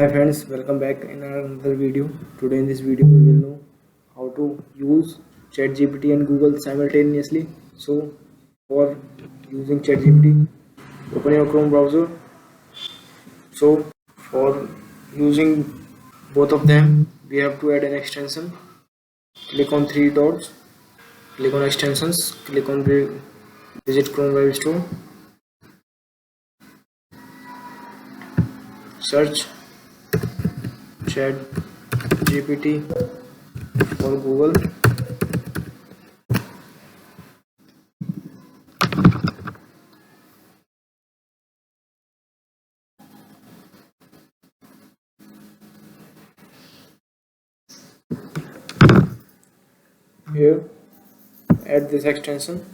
Hi friends, welcome back in another video. Today in this video we will know how to use Chatgpt and Google simultaneously. So for using Chatgpt, open your Chrome browser. So for using both of them, we have to add an extension. Click on three dots, click on extensions, click on visit Chrome Web Store, search Chatgpt for Google. Here add this extension,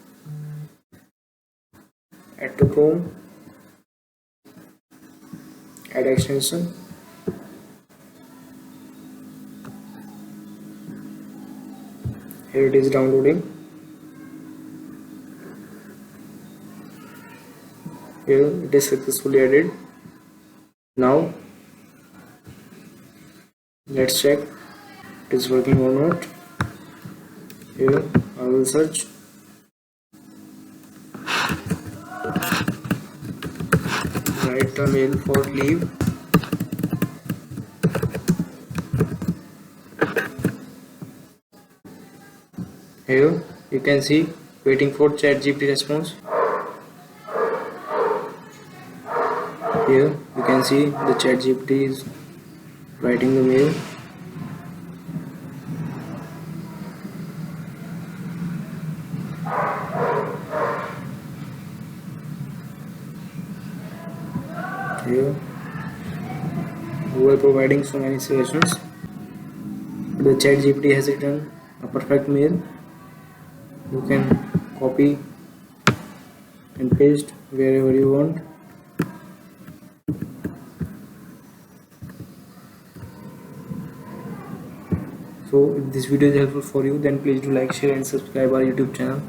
add to Chrome, add extension, here it is downloading. Here it is successfully added. Now let's check it is working or not. Here I will search write a mail for leave. Here you can see waiting for Chatgpt response. Here you can see the Chatgpt is writing the mail. Here we are providing so many suggestions. The Chatgpt has written a perfect mail. You can copy and paste wherever you want. So if this video is helpful for you, then please do like, share and subscribe our YouTube channel.